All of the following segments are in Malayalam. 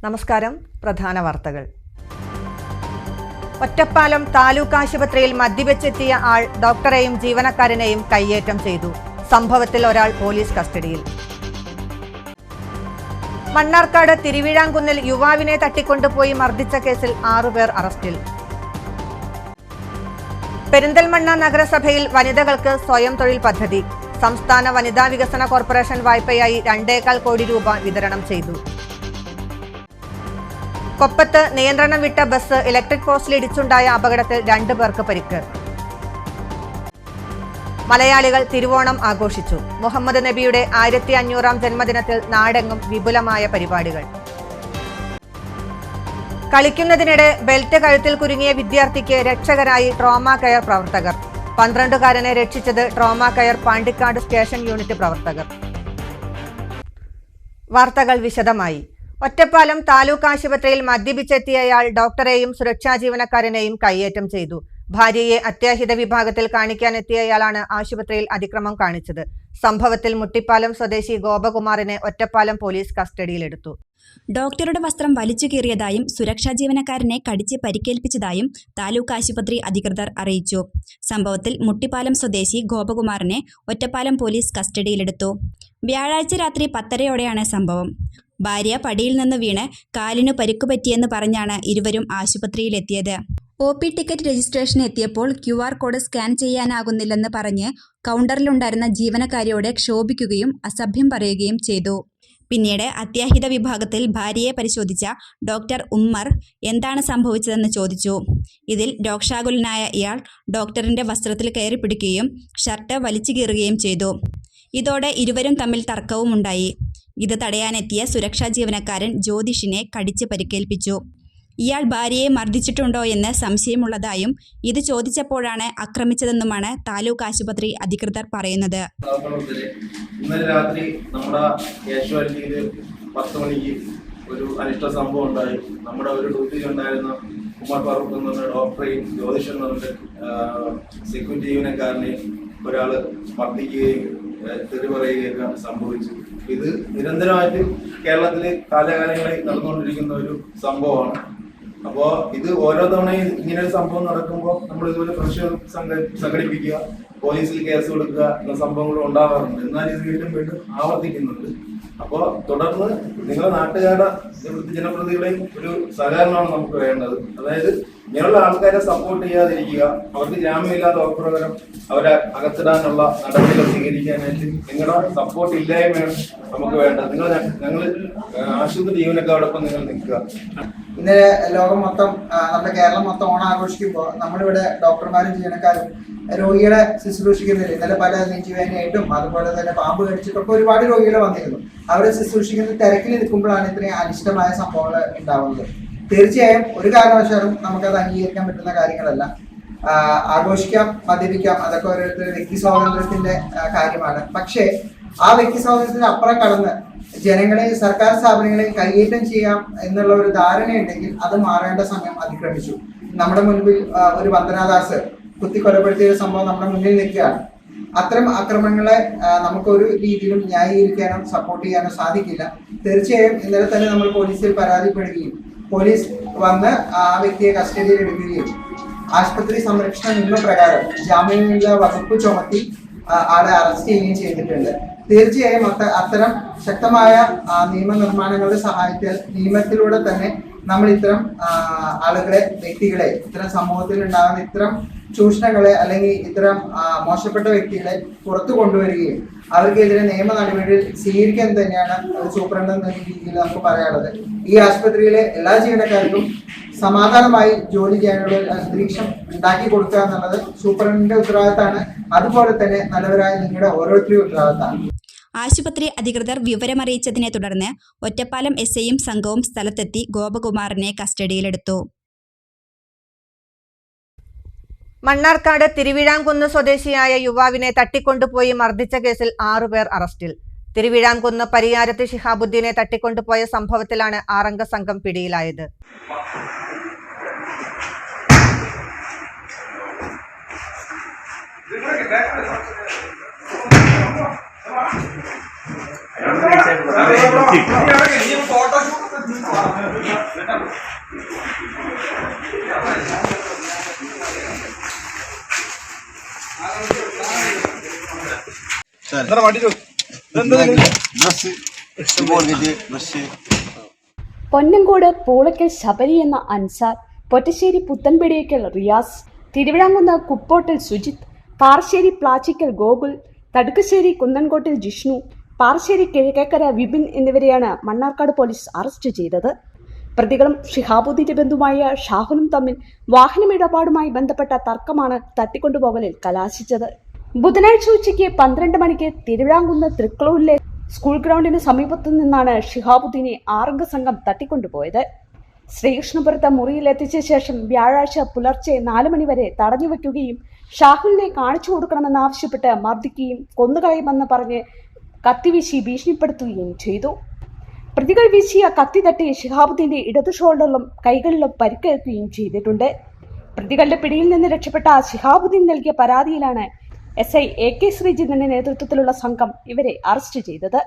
നമസ്കാരം. പ്രധാന വാർത്തകൾ. ഒറ്റപ്പാലം താലൂക്ക് ആശുപത്രിയിൽ മദ്യപിച്ചെത്തിയ ആൾ ഡോക്ടറെയും ജീവനക്കാരനെയും കയ്യേറ്റം ചെയ്തു. സംഭവത്തിൽ ഒരാൾ പോലീസ് കസ്റ്റഡിയിൽ. മണ്ണാർക്കാട് തിരുവിഴാംകുന്നിൽ യുവാവിനെ തട്ടിക്കൊണ്ടുപോയി മർദ്ദിച്ച കേസിൽ 6 പേർ അറസ്റ്റിൽ. പെരിന്തൽമണ്ണ നഗരസഭയിൽ വനിതകൾക്ക് സ്വയം തൊഴിൽ പദ്ധതി. സംസ്ഥാന വനിതാ വികസന കോർപ്പറേഷൻ വായ്പയായി 2.25 കോടി രൂപ വിതരണം ചെയ്തു. കൊപ്പത്ത് നിയന്ത്രണം വിട്ട ബസ് ഇലക്ട്രിക് പോസ്റ്റിൽ ഇടിച്ചുണ്ടായ അപകടത്തിൽ 2 പേർക്ക് പരിക്ക്. മലയാളികൾ തിരുവോണം ആഘോഷിച്ചു. മുഹമ്മദ് നബിയുടെ 1500-ാം ജന്മദിനത്തിൽ നാടെങ്ങും വിപുലമായ പരിപാടികൾ. കളിക്കുന്നതിനിടെ ബെൽറ്റ് കഴുത്തിൽ കുരുങ്ങിയ വിദ്യാർത്ഥിക്ക് രക്ഷകരായി ട്രോമ കെയർ പ്രവർത്തകർ. 12-കാരനെ രക്ഷിച്ചത് trauma care Pandikkad station unit പ്രവർത്തകർ. വാർത്തകൾ വിശദമായി. ഒറ്റപ്പാലം താലൂക്ക് ആശുപത്രിയിൽ മദ്യപിച്ചെത്തിയയാൾ ഡോക്ടറെയും സുരക്ഷാ ജീവനക്കാരനെയും കയ്യേറ്റം ചെയ്തു. ഭാര്യയെ അത്യാഹിത വിഭാഗത്തിൽ കാണിക്കാനെത്തിയയാളാണ് ആശുപത്രിയിൽ അതിക്രമം കാണിച്ചത്. സംഭവത്തിൽ മുട്ടിപ്പാലം സ്വദേശി ഗോപകുമാറിനെ ഒറ്റപ്പാലം പോലീസ് കസ്റ്റഡിയിലെടുത്തു. ഡോക്ടറുടെ വസ്ത്രം വലിച്ചു കീറിയതായും സുരക്ഷാ ജീവനക്കാരനെ കടിച്ച് പരിക്കേൽപ്പിച്ചതായും താലൂക്ക് ആശുപത്രി അധികൃതർ അറിയിച്ചു. സംഭവത്തിൽ മുട്ടിപ്പാലം സ്വദേശി ഗോപകുമാറിനെ ഒറ്റപ്പാലം പോലീസ് കസ്റ്റഡിയിലെടുത്തു. വ്യാഴാഴ്ച രാത്രി 10:30-ഓടെയാണ് സംഭവം. ഭാര്യ പടിയിൽ നിന്ന് വീണ് കാലിനു പരിക്കുപറ്റിയെന്ന് പറഞ്ഞാണ് ഇരുവരും ആശുപത്രിയിലെത്തിയത്. OP ടിക്കറ്റ് രജിസ്ട്രേഷന് എത്തിയപ്പോൾ QR കോഡ് സ്കാൻ ചെയ്യാനാകുന്നില്ലെന്ന് പറഞ്ഞ് കൗണ്ടറിലുണ്ടായിരുന്ന ജീവനക്കാരിയോട് ക്ഷോഭിക്കുകയും അസഭ്യം പറയുകയും ചെയ്തു. പിന്നീട് അത്യാഹിത വിഭാഗത്തിൽ ഭാര്യയെ പരിശോധിച്ച ഡോക്ടർ ഉമ്മർ എന്താണ് സംഭവിച്ചതെന്ന് ചോദിച്ചു. ഇതിൽ രോഷാകുലനായ ഇയാൾ ഡോക്ടറിന്റെ വസ്ത്രത്തിൽ കയറിപ്പിടിക്കുകയും ഷർട്ട് വലിച്ചു കീറുകയും ചെയ്തു. ഇതോടെ ഇരുവരും തമ്മിൽ തർക്കവുമുണ്ടായി. ഇത് തടയാനെത്തിയ സുരക്ഷാ ജീവനക്കാരൻ ജ്യോതിഷിനെ കടിച്ച് പരിക്കേൽപ്പിച്ചു. ഇയാൾ ഭാര്യയെ മർദ്ദിച്ചിട്ടുണ്ടോ എന്ന് സംശയമുള്ളതായും ഇത് ചോദിച്ചപ്പോഴാണ് ആക്രമിച്ചതെന്നുമാണ് താലൂക്ക് ആശുപത്രി അധികൃതർ പറയുന്നത്. ഇന്നലെ രാത്രി നമ്മുടെ കാഷ്വാലിറ്റിയിൽ 10 മണിക്ക് ഒരു അനിഷ്ട സംഭവം ഉണ്ടായി. നമ്മുടെ ഒരു ഡ്യൂട്ടിയിലുണ്ടായിരുന്ന ഉമർ ഫാറൂഖ് എന്ന ഡോക്ടറെയും ജ്യോതിഷം എന്ന സെക്യൂരിറ്റി ജീവനക്കാരനെയും ഒരാൾ മർദ്ദിക്കുകയും തെറി പറയുകയൊക്കെ സംഭവിച്ചു. ഇത് നിരന്തരമായിട്ട് കേരളത്തിൽ കാലാകാലങ്ങളിൽ നടന്നുകൊണ്ടിരിക്കുന്ന ഒരു സംഭവമാണ്. അപ്പോൾ ഇത് ഓരോ തവണയും ഇങ്ങനൊരു സംഭവം നടക്കുമ്പോൾ നമ്മൾ ഇതുപോലെ പ്രതിഷേധം സംഘടിപ്പിക്കുക, പോലീസിൽ കേസ് കൊടുക്കുക എന്ന സംഭവങ്ങൾ ഉണ്ടാവാറുണ്ട്. എന്നാൽ ഇത് വീണ്ടും വീണ്ടും ആവർത്തിക്കുന്നുണ്ട്. അപ്പോൾ തുടർന്ന് നിങ്ങളുടെ നാട്ടുകാരുടെ ജനപ്രതിനിധികളെയും ഒരു സഹകരണമാണ് നമുക്ക് വേണ്ടത്. അതായത് ഇങ്ങനെയുള്ള ആൾക്കാരെ സപ്പോർട്ട് ചെയ്യാതിരിക്കുക, അവർക്ക് ജാമ്യമില്ലാതെ ഉറപ്പുപ്രകാരം അവരെ അകത്തിടാനുള്ള നടപടികൾ സ്വീകരിക്കാനായിട്ട് നിങ്ങളുടെ സപ്പോർട്ട് ഇല്ലായ്മയാണ് നമുക്ക് വേണ്ടത്. ഞങ്ങൾ ആശുപത്രി ജീവനക്കാരോടൊപ്പം നിങ്ങൾ നിൽക്കുക. ഇന്നലെ ലോകം മൊത്തം, നമ്മുടെ കേരളം മൊത്തം ഓണം ആഘോഷിക്കുമ്പോൾ നമ്മളിവിടെ ഡോക്ടർമാരും ജീവനക്കാരും രോഗികളെ ശുശ്രൂഷിക്കുന്നില്ല. ഇന്നലെ പല നെഞ്ചുവേദനയായിട്ടും അതുപോലെ തന്നെ പാമ്പ് കടിച്ചിട്ടൊക്കെ ഒരുപാട് രോഗികൾ വന്നിരുന്നു. അവരെ ശുശ്രൂഷിക്കുന്ന തിരക്കിൽ നിൽക്കുമ്പോഴാണ് ഇത്രയും അനിഷ്ടമായ സംഭവങ്ങൾ ഉണ്ടാവുന്നത്. തീർച്ചയായും ഒരു കാരണവശാലും നമുക്കത് അംഗീകരിക്കാൻ പറ്റുന്ന കാര്യങ്ങളല്ല. ആഘോഷിക്കാം, മദ്യപിക്കാം, അതൊക്കെ ഓരോരുത്തരുടെ വ്യക്തി സ്വാതന്ത്ര്യത്തിന്റെ കാര്യമാണ്. പക്ഷേ ആ വ്യക്തി സ്വാതന്ത്ര്യത്തിന് അപ്പുറം കടന്ന് ജനങ്ങളെയും സർക്കാർ സ്ഥാപനങ്ങളെയും കൈയേറ്റം ചെയ്യാം എന്നുള്ള ഒരു ധാരണയുണ്ടെങ്കിൽ അത് മാറേണ്ട സമയം അതിക്രമിച്ചു. നമ്മുടെ മുൻപിൽ ഒരു വന്ദനാദാസ് കുത്തിക്കൊലപ്പെടുത്തിയ സംഭവം നമ്മുടെ മുന്നിൽ നിൽക്കുകയാണ്. അത്തരം ആക്രമണങ്ങളെ നമുക്കൊരു രീതിയിലും ന്യായീകരിക്കാനോ സപ്പോർട്ട് ചെയ്യാനോ സാധിക്കില്ല. തീർച്ചയായും ഇന്നലെ തന്നെ നമ്മൾ പോലീസിൽ പരാതിപ്പെടുകയും പോലീസ് വന്ന് ആ വ്യക്തിയെ കസ്റ്റഡിയിൽ എടുക്കുകയും ആശുപത്രി സംരക്ഷണ നിയമപ്രകാരം ജാമ്യമില്ലാ വകുപ്പ് ചുമത്തി ആളെ അറസ്റ്റ് ചെയ്യുകയും ചെയ്തിട്ടുണ്ട്. തീർച്ചയായും അത്തരം ശക്തമായ നിയമനിർമ്മാണങ്ങളുടെ സഹായത്താൽ നിയമത്തിലൂടെ തന്നെ നമ്മൾ ഇത്തരം ആളുകളെ, വ്യക്തികളെ, ഇത്തരം സമൂഹത്തിൽ ഉണ്ടാകുന്ന ഇത്തരം ചൂഷണങ്ങളെ അല്ലെങ്കിൽ ഇത്തരം മോശപ്പെട്ട വ്യക്തികളെ പുറത്തു കൊണ്ടുവരികയും അവർക്കെതിരെ നിയമ നടപടികൾ സ്വീകരിക്കാൻ തന്നെയാണ് ഒരു സൂപ്രണ്ട് എന്ന രീതിയിൽ നമുക്ക് പറയാനുള്ളത്. ഈ ആശുപത്രിയിലെ എല്ലാ ജീവനക്കാർക്കും സമാധാനമായി ജോലി ചെയ്യാനുള്ള അന്തരീക്ഷം ഉണ്ടാക്കി കൊടുക്കുക എന്നുള്ളത് സൂപ്രണ്ടിന്റെ ഉത്തരവാദിത്തമാണ്. അതുപോലെ തന്നെ നല്ലവരായ നിങ്ങളുടെ ഓരോരുത്തരുടെയും ഉത്തരവാദിത്തമാണ്. ആശുപത്രി അധികൃതർ വിവരമറിയിച്ചതിനെ തുടർന്ന് ഒറ്റപ്പാലം SIയും സംഘവും സ്ഥലത്തെത്തി ഗോപകുമാറിനെ കസ്റ്റഡിയിലെടുത്തു. മണ്ണാർക്കാട് തിരുവിഴാംകുന്ന് സ്വദേശിയായ യുവാവിനെ തട്ടിക്കൊണ്ടുപോയി മർദ്ദിച്ച കേസിൽ 6 പേർ അറസ്റ്റിൽ. തിരുവിഴാംകുന്ന് പരിയാരത്ത് ശിഹാബുദ്ദീനെ തട്ടിക്കൊണ്ടുപോയ സംഭവത്തിലാണ് 6-അംഗ സംഘം പിടിയിലായത്. ഫോട്ടോ പൊന്നങ്കോട് പൂളയ്ക്കൽ ശബരി എന്ന അൻസാർ, പൊറ്റശ്ശേരി പുത്തൻപെടിയക്കൽ റിയാസ്, തിരുവിഴാങ്കുന്ന് കുപ്പോട്ടിൽ സുജിത്ത്, പാറശ്ശേരി പ്ലാച്ചിക്കൽ ഗോകുൽ, തടുക്കശ്ശേരി കുന്നൻകോട്ടിൽ ജിഷ്ണു, പാറശ്ശേരി കിഴക്കേക്കര വിപിൻ എന്നിവരെയാണ് മണ്ണാർക്കാട് പോലീസ് അറസ്റ്റ് ചെയ്തത്. പ്രതികളും ഷിഹാബുദ്ദീന്റെ ബന്ധുവായ ഷാഹുലും തമ്മിൽ വാഹനമിടപാടുമായി ബന്ധപ്പെട്ട തർക്കമാണ് തട്ടിക്കൊണ്ടുപോകലിൽ കലാശിച്ചത്. ബുധനാഴ്ച ഉച്ചയ്ക്ക് 12 മണിക്ക് തിരുവിഴാങ്കുന്ന് തൃക്കളൂരിലെ സ്കൂൾ ഗ്രൗണ്ടിന് സമീപത്തു നിന്നാണ് ഷിഹാബുദ്ദീനെ 6 അംഗ സംഘം തട്ടിക്കൊണ്ടുപോയത്. ശ്രീകൃഷ്ണപുരത്ത് മുറിയിലെത്തിച്ച ശേഷം വ്യാഴാഴ്ച പുലർച്ചെ 4 മണിവരെ തടഞ്ഞുവെക്കുകയും ഷാഹുലിനെ കാണിച്ചു കൊടുക്കണമെന്നാവശ്യപ്പെട്ട് മർദ്ദിക്കുകയും കൊന്നുകളയുമെന്ന് പറഞ്ഞ് കത്തിവീശി ഭീഷണിപ്പെടുത്തുകയും ചെയ്തു. പ്രതികൾ വീശിയ കത്തി തട്ടി ഷിഹാബുദ്ദീന്റെ ഇടതു ഷോൾഡറിലും കൈകളിലും പരിക്കേൽക്കുകയും ചെയ്തിട്ടുണ്ട്. പ്രതികളുടെ പിടിയിൽ നിന്ന് രക്ഷപ്പെട്ട ഷിഹാബുദ്ദീൻ നൽകിയ പരാതിയിലാണ് SI AK ശ്രീജിത്തിന്റെ നേതൃത്വത്തിലുള്ള സംഘം ഇവരെ അറസ്റ്റ് ചെയ്തത്.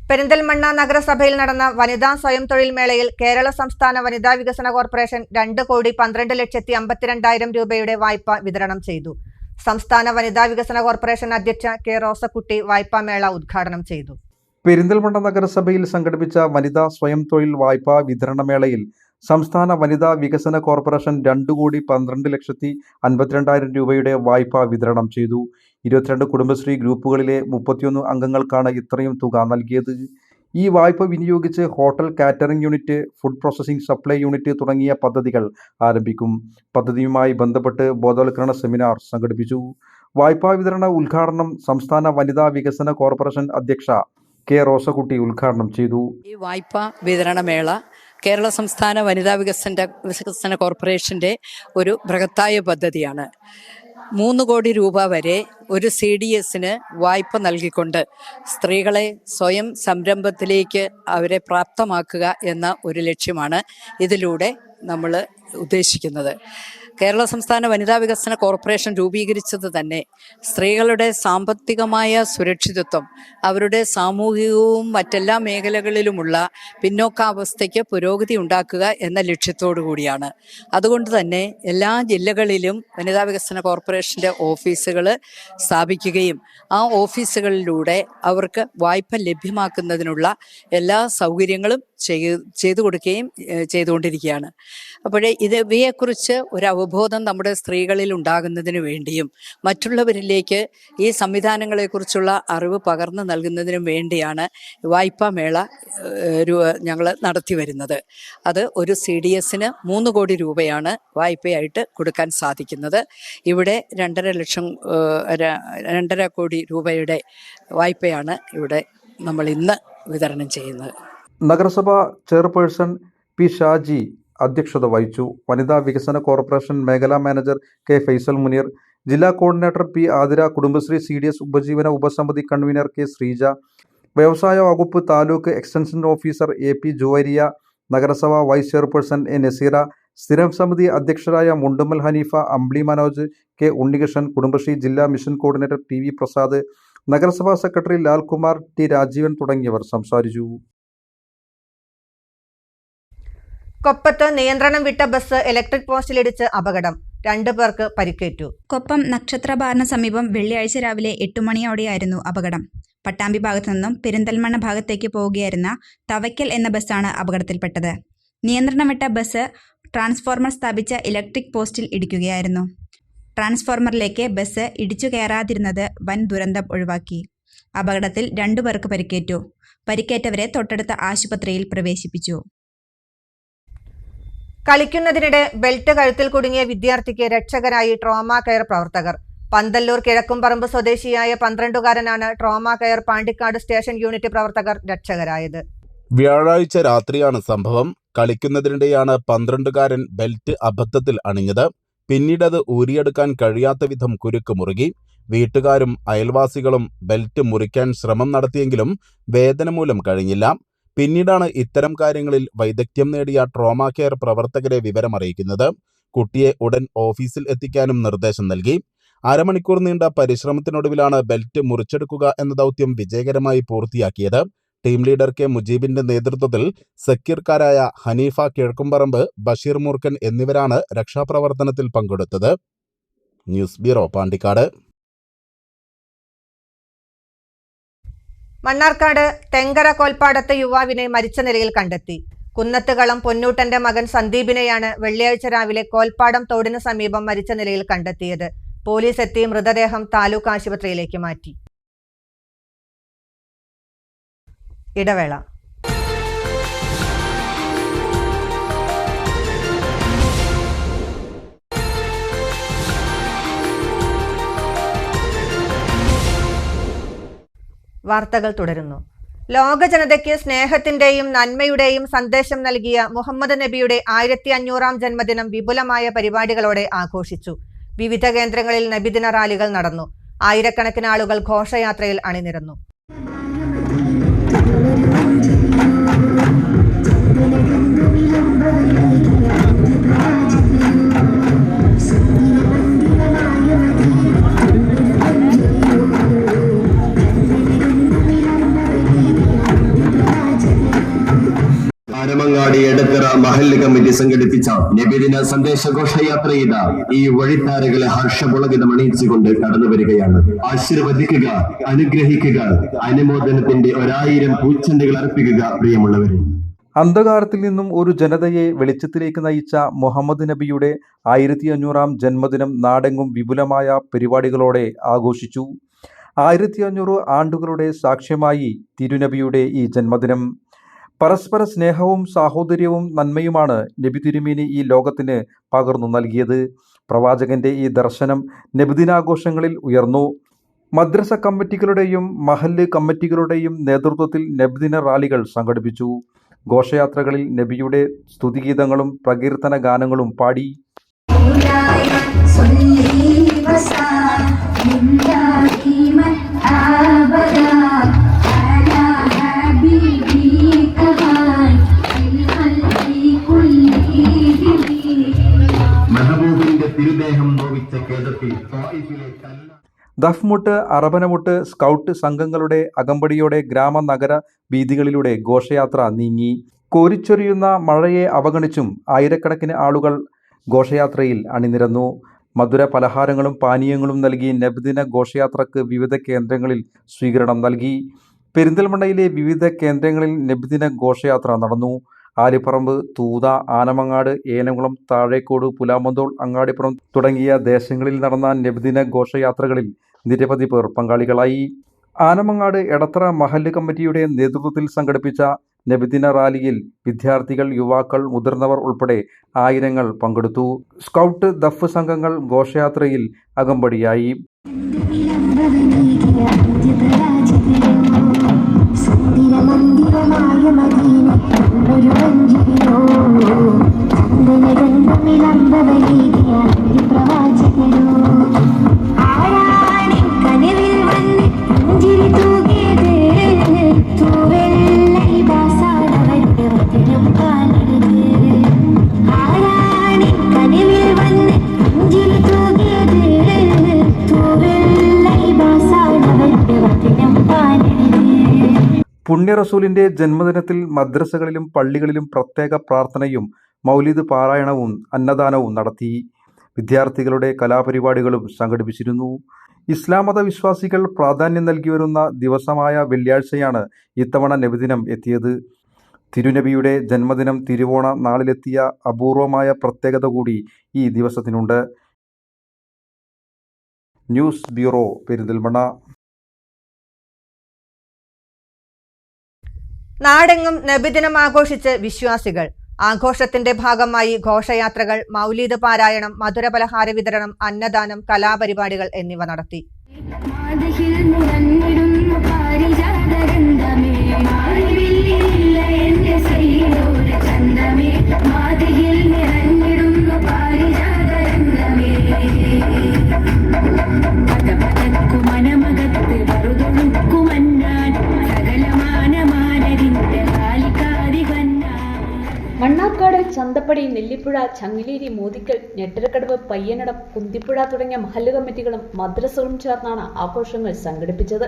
പെരിന്തൽമണ്ണ നഗരസഭയിൽ നടന്ന വനിതാ സ്വയം തൊഴിൽ മേളയിൽ കേരള സംസ്ഥാന വനിതാ വികസന കോർപ്പറേഷൻ 2,12,52,000 രൂപയുടെ വായ്പ വിതരണം ചെയ്തു. സംസ്ഥാന വനിതാ വികസന കോർപ്പറേഷൻ അധ്യക്ഷ കെ റോസക്കുട്ടി വായ്പാ മേള ഉദ്ഘാടനം ചെയ്തു. പെരിന്തൽമണ്ണ നഗരസഭയിൽ സംഘടിപ്പിച്ച വനിതാ സ്വയം തൊഴിൽ വായ്പാ വിതരണമേളയിൽ സംസ്ഥാന വനിതാ വികസന കോർപ്പറേഷൻ 2,12,52,000 രൂപയുടെ വായ്പ വിതരണം ചെയ്തു. 22 കുടുംബശ്രീ ഗ്രൂപ്പുകളിലെ 31 അംഗങ്ങൾക്കാണ് ഇത്രയും തുക നൽകിയത്. ഈ വായ്പ വിനിയോഗിച്ച് hotel catering unit, food processing supply unit തുടങ്ങിയ പദ്ധതികൾ ആരംഭിക്കും. പദ്ധതിയുമായി ബന്ധപ്പെട്ട് ബോധവൽക്കരണ സെമിനാർ സംഘടിപ്പിച്ചു. വായ്പാ വിതരണ ഉദ്ഘാടനം സംസ്ഥാന വനിതാ വികസന കോർപ്പറേഷൻ അധ്യക്ഷ കെ റോസക്കുട്ടി ഉദ്ഘാടനം ചെയ്തു. ഈ വായ്പാ വിതരണമേള കേരള സംസ്ഥാന വനിതാ വികസന കോർപ്പറേഷൻ്റെ ഒരു ബൃഹത്തായ പദ്ധതിയാണ്. 3 കോടി രൂപ വരെ ഒരു CDSന് വായ്പ നൽകിക്കൊണ്ട് സ്ത്രീകളെ സ്വയം സംരംഭത്തിലേക്ക് അവരെ പ്രാപ്തമാക്കുക എന്ന ഒരു ലക്ഷ്യമാണ് ഇതിലൂടെ നമ്മൾ ഉദ്ദേശിക്കുന്നത്. കേരള സംസ്ഥാന വനിതാ വികസന കോർപ്പറേഷൻ രൂപീകരിച്ചത് തന്നെ സ്ത്രീകളുടെ സാമ്പത്തികമായ സുരക്ഷിതത്വം, അവരുടെ സാമൂഹികവും മറ്റെല്ലാ മേഖലകളിലുമുള്ള പിന്നോക്കാവസ്ഥയ്ക്ക് പുരോഗതി ഉണ്ടാക്കുക എന്ന ലക്ഷ്യത്തോടു കൂടിയാണ്. അതുകൊണ്ട് തന്നെ എല്ലാ ജില്ലകളിലും വനിതാ വികസന കോർപ്പറേഷൻ്റെ ഓഫീസുകൾ സ്ഥാപിക്കുകയും ആ ഓഫീസുകളിലൂടെ അവർക്ക് വായ്പ ലഭ്യമാക്കുന്നതിനുള്ള എല്ലാ സൗകര്യങ്ങളും ചെയ്തു കൊടുക്കുകയും ചെയ്തുകൊണ്ടിരിക്കുകയാണ്. അപ്പോഴേ ഇവയെക്കുറിച്ച് ഒരു അവബോധം നമ്മുടെ സ്ത്രീകളിൽ ഉണ്ടാകുന്നതിന് വേണ്ടിയും മറ്റുള്ളവരിലേക്ക് ഈ സംവിധാനങ്ങളെക്കുറിച്ചുള്ള അറിവ് പകർന്നു നൽകുന്നതിനും വേണ്ടിയാണ് വായ്പാ മേള ഞങ്ങൾ നടത്തി വരുന്നത്. അത് ഒരു CDSന് 3 കോടി രൂപയാണ് വായ്പയായിട്ട് കൊടുക്കാൻ സാധിക്കുന്നത്. ഇവിടെ 2.5 കോടി രൂപയുടെ വായ്പയാണ് ഇവിടെ നമ്മൾ ഇന്ന് വിതരണം ചെയ്യുന്നത്. നഗരസഭാ ചെയർപേഴ്സൺ പി ഷാജി അധ്യക്ഷത വഹിച്ചു. വനിതാ വികസന കോർപ്പറേഷൻ മേഖലാ മാനേജർ കെ ഫൈസൽ മുനീർ, ജില്ലാ coordinator P Athira, Kudumbashree CDS ഉപജീവന ഉപസമിതി കൺവീനർ കെ ശ്രീജ, വ്യവസായ വകുപ്പ് taluk extension officer AP Juwairiya, നഗരസഭാ വൈസ് ചെയർപേഴ്സൺ എ നസീറ, സ്ഥിരം സമിതി അധ്യക്ഷരായ മുണ്ടുമ്മൽ ഹനീഫ, അംബ്ലി മനോജ്, കെ ഉണ്ണികൃഷ്ണൻ, കുടുംബശ്രീ ജില്ലാ മിഷൻ കോർഡിനേറ്റർ TV പ്രസാദ്, നഗരസഭാ സെക്രട്ടറി ലാൽകുമാർ, T രാജീവൻ തുടങ്ങിയവർ സംസാരിച്ചു. കൊപ്പത്ത് നിയന്ത്രണം വിട്ട ബസ് ഇലക്ട്രിക് പോസ്റ്റിലിടിച്ച് അപകടം, 2 പേർക്ക് പരിക്കേറ്റു. കൊപ്പം നക്ഷത്രബാറിന് സമീപം വെള്ളിയാഴ്ച രാവിലെ 8 മണിയോടെയായിരുന്നു അപകടം. പട്ടാമ്പി ഭാഗത്തു നിന്നും പെരിന്തൽമണ്ണ ഭാഗത്തേക്ക് പോവുകയായിരുന്ന തവയ്ക്കൽ എന്ന ബസ്സാണ് അപകടത്തിൽപ്പെട്ടത്. നിയന്ത്രണം വിട്ട ബസ് ട്രാൻസ്ഫോർമർ സ്ഥാപിച്ച ഇലക്ട്രിക് പോസ്റ്റിൽ ഇടിക്കുകയായിരുന്നു. ട്രാൻസ്ഫോർമറിലേക്ക് ബസ് ഇടിച്ചു കയറാതിരുന്നത് വൻ ദുരന്തം ഒഴിവാക്കി. അപകടത്തിൽ 2 പേർക്ക് പരിക്കേറ്റു. പരിക്കേറ്റവരെ തൊട്ടടുത്ത ആശുപത്രിയിൽ പ്രവേശിപ്പിച്ചു. കളിക്കുന്നതിനിടെ ബെൽറ്റ് കഴുത്തിൽ കുടുങ്ങിയ വിദ്യാർത്ഥിക്ക് രക്ഷകരായി ട്രോമ കെയർ പ്രവർത്തകർ. പന്തല്ലൂർ കിഴക്കുംപറമ്പ് സ്വദേശിയായ 12-കാരനാണ് trauma care Pandikkad station unit പ്രവർത്തകർ രക്ഷകരായത്. വ്യാഴാഴ്ച രാത്രിയാണ് സംഭവം. കളിക്കുന്നതിനിടെയാണ് 12-കാരൻ ബെൽറ്റ് അബദ്ധത്തിൽ അണിഞ്ഞത്. പിന്നീടത് ഊരിയെടുക്കാൻ കഴിയാത്ത വിധം കുരുക്ക് മുറുകി. വീട്ടുകാരും അയൽവാസികളും ബെൽറ്റ് മുറിക്കാൻ ശ്രമം നടത്തിയെങ്കിലും വേദന മൂലം കഴിഞ്ഞില്ല. പിന്നീടാണ് ഇത്തരം കാര്യങ്ങളിൽ വൈദഗ്ധ്യം നേടിയ ട്രോമ കെയർ പ്രവർത്തകരെ വിവരമറിയിക്കുന്നത്. കുട്ടിയെ ഉടൻ ഓഫീസിൽ എത്തിക്കാനും നിർദ്ദേശം നൽകി. അരമണിക്കൂർ നീണ്ട പരിശ്രമത്തിനൊടുവിലാണ് ബെൽറ്റ് മുറിച്ചെടുക്കുക എന്ന ദൗത്യം വിജയകരമായി പൂർത്തിയാക്കിയത്. ടീം ലീഡർ കെ മുജീബിന്റെ നേതൃത്വത്തിൽ സക്കീർക്കാരായ ഹനീഫ കിഴക്കുംപറമ്പ്, ബഷീർ മൂർക്കൻ എന്നിവരാണ് രക്ഷാപ്രവർത്തനത്തിൽ പങ്കെടുത്തത്. News bureau Pandikkad. മണ്ണാർക്കാട് തെങ്കര കോൽപ്പാടത്ത് യുവാവിനെ മരിച്ച നിലയിൽ കണ്ടെത്തി. കുന്നത്തുകളം പൊന്നൂട്ടന്റെ മകൻ സന്ദീപിനെയാണ് വെള്ളിയാഴ്ച രാവിലെ കോൽപ്പാടം തോടിന് സമീപം മരിച്ച നിലയിൽ കണ്ടെത്തിയത്. പോലീസ് എത്തി മൃതദേഹം താലൂക്ക് ആശുപത്രിയിലേക്ക് മാറ്റി. ഇടവേള. വാർത്തകൾ തുടരുന്നു. ലോക ജനതയ്ക്ക് സ്നേഹത്തിന്റെയും നന്മയുടെയും സന്ദേശം നൽകിയ മുഹമ്മദ് നബിയുടെ 1500-ാം ജന്മദിനം വിപുലമായ പരിപാടികളോടെ ആഘോഷിച്ചു. വിവിധ കേന്ദ്രങ്ങളിൽ നബിദിന റാലികൾ നടന്നു. ആയിരക്കണക്കിന് ആളുകൾ ഘോഷയാത്രയിൽ അണിനിരന്നു. ആനമങ്ങാടി എടക്കര മഹല്ല് കമ്മിറ്റി സംഘടിപ്പിച്ച നബിദിന സന്ദേശ ഘോഷയാത്രയിത ഈ വഴിത്താരകളെ ഹർഷപുളകിതം അണിയിച്ചുകൊണ്ട് കടന്നു വരികയാണ്. ആശീർവദിക്കുക, അനുഗ്രഹിക്കുക, അനുമോദനത്തിന്റെ 1000 പൂച്ചെണ്ടുകൾ അർപ്പിക്കുക. പ്രിയമുള്ളവരെ, അന്ധകാരത്തിൽ നിന്നും ഒരു ജനതയെ വെളിച്ചത്തിലേക്ക് നയിച്ച മുഹമ്മദ് നബിയുടെ 1500-ാം ജന്മദിനം നാടെങ്ങും വിപുലമായ പരിപാടികളോടെ ആഘോഷിച്ചു. 1500 ആണ്ടുകളുടെ സാക്ഷ്യമായി തിരുനബിയുടെ ഈ ജന്മദിനം. പരസ്പര സ്നേഹവും സാഹോദര്യവും നന്മയുമാണ് നബി തിരുമേനി ഈ ലോകത്തിന് പകർന്നു നൽകിയത്. പ്രവാചകന്റെ ഈ ദർശനം നബിദിനാഘോഷങ്ങളിൽ ഉയർന്നു. മദ്രസ കമ്മിറ്റികളുടെയും മഹല്ല് കമ്മിറ്റികളുടെയും നേതൃത്വത്തിൽ നബിദിന റാലികൾ സംഘടിപ്പിച്ചു. ഘോഷയാത്രകളിൽ നബിയുടെ സ്തുതിഗീതങ്ങളും പ്രകീർത്തന ഗാനങ്ങളും പാടി. ദഫ്മുട്ട്, അറബനമുട്ട്, സ്കൗട്ട് സംഘങ്ങളുടെ അകമ്പടിയോടെ ഗ്രാമ നഗര വീഥികളിലൂടെ ഘോഷയാത്ര നീങ്ങി. കോരിച്ചൊരിയുന്ന മഴയെ അവഗണിച്ചും ആയിരക്കണക്കിന് ആളുകൾ ഘോഷയാത്രയിൽ അണിനിരന്നു. മധുര പലഹാരങ്ങളും പാനീയങ്ങളും നൽകി നബിദിന ഘോഷയാത്രക്ക് വിവിധ കേന്ദ്രങ്ങളിൽ സ്വീകരണം നൽകി. പെരിന്തൽമണ്ണയിലെ വിവിധ കേന്ദ്രങ്ങളിൽ നബിദിന ഘോഷയാത്ര നടന്നു. ആലിപ്പറമ്പ്, തൂത, ആനമങ്ങാട്, ഏനംകുളം, താഴേക്കോട്, പുലാമന്തോൾ, അങ്ങാടിപ്പുറം തുടങ്ങിയ ദേശങ്ങളിൽ നടന്ന നബിദിന ഘോഷയാത്രകളിൽ നിരവധി പേർ പങ്കാളികളായി. ആനമങ്ങാട് എടത്തറ മഹല്ല് കമ്മിറ്റിയുടെ നേതൃത്വത്തിൽ സംഘടിപ്പിച്ച നബിദിന റാലിയിൽ വിദ്യാർത്ഥികൾ, യുവാക്കൾ, മുതിർന്നവർ ഉൾപ്പെടെ ആയിരങ്ങൾ പങ്കെടുത്തു. സ്കൗട്ട്, ദഫ് സംഘങ്ങൾ ഘോഷയാത്രയിൽ അകമ്പടിയായി. പുണ്യ റസൂലിന്റെ ജന്മദിനത്തിൽ മദ്രസകളിലും പള്ളികളിലും പ്രത്യേക പ്രാർത്ഥനയും മൗലിദ് പാരായണവും അന്നദാനവും നടത്തി. വിദ്യാർത്ഥികളുടെ കലാപരിപാടികളും സംഘടിപ്പിച്ചിരുന്നു. ഇസ്ലാം മത വിശ്വാസികൾ പ്രാധാന്യം നൽകി വരുന്ന ദിവസമായ വെള്ളിയാഴ്ചയാണ് ഇത്തവണ നബിദിനം എത്തിയത്. തിരുനബിയുടെ ജന്മദിനം തിരുവോണ നാളിലെത്തിയ അപൂർവമായ പ്രത്യേകത കൂടി ഈ ദിവസത്തിനുണ്ട്. News bureau, Perinthalmanna. നാടെങ്ങും നബിദിനം ആഘോഷിച്ച് വിശ്വാസികൾ. ആഘോഷത്തിന്റെ ഭാഗമായി ഘോഷയാത്രകൾ, മൗലീദ് പാരായണം, മധുരപലഹാര വിതരണം, അന്നദാനം, കലാപരിപാടികൾ എന്നിവ നടത്തി. മണ്ണാർക്കാട്, ചന്തപ്പടി, നെല്ലിപ്പുഴ, ചങ്ങിലേരി, മോദിക്കൽ, ഞെട്ടരക്കടവ്, പയ്യനടം, കുന്തിപ്പുഴ തുടങ്ങിയ മഹല്ല് കമ്മിറ്റികളും മദ്രസകളും ചേർന്നാണ് ആഘോഷങ്ങൾ സംഘടിപ്പിച്ചത്.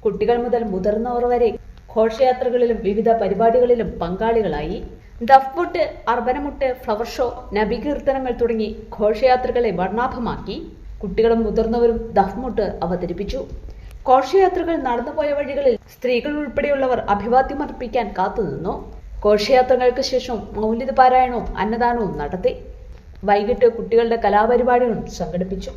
കുട്ടികൾ മുതൽ മുതിർന്നവർ വരെ ഘോഷയാത്രകളിലും വിവിധ പരിപാടികളിലും പങ്കാളികളായി. ദഫ്മുട്ട്, അർബനമുട്ട്, ഫ്ലവർ ഷോ, നബി കീർത്തനങ്ങൾ തുടങ്ങി ഘോഷയാത്രകളെ വർണ്ണാഭമാക്കി. കുട്ടികളും മുതിർന്നവരും ദഫ്മുട്ട് അവതരിപ്പിച്ചു. ഘോഷയാത്രകൾ നടന്നുപോയ വഴികളിൽ സ്ത്രീകൾ ഉൾപ്പെടെയുള്ളവർ അഭിവാദ്യം അർപ്പിക്കാൻ കാത്തുനിന്നു. ഘോഷയാത്രകൾക്ക് ശേഷം മൗലിദ് പാരായണവും അന്നദാനവും നടത്തി. വൈകിട്ട് കുട്ടികളുടെ കലാപരിപാടികളും സംഘടിപ്പിച്ചു.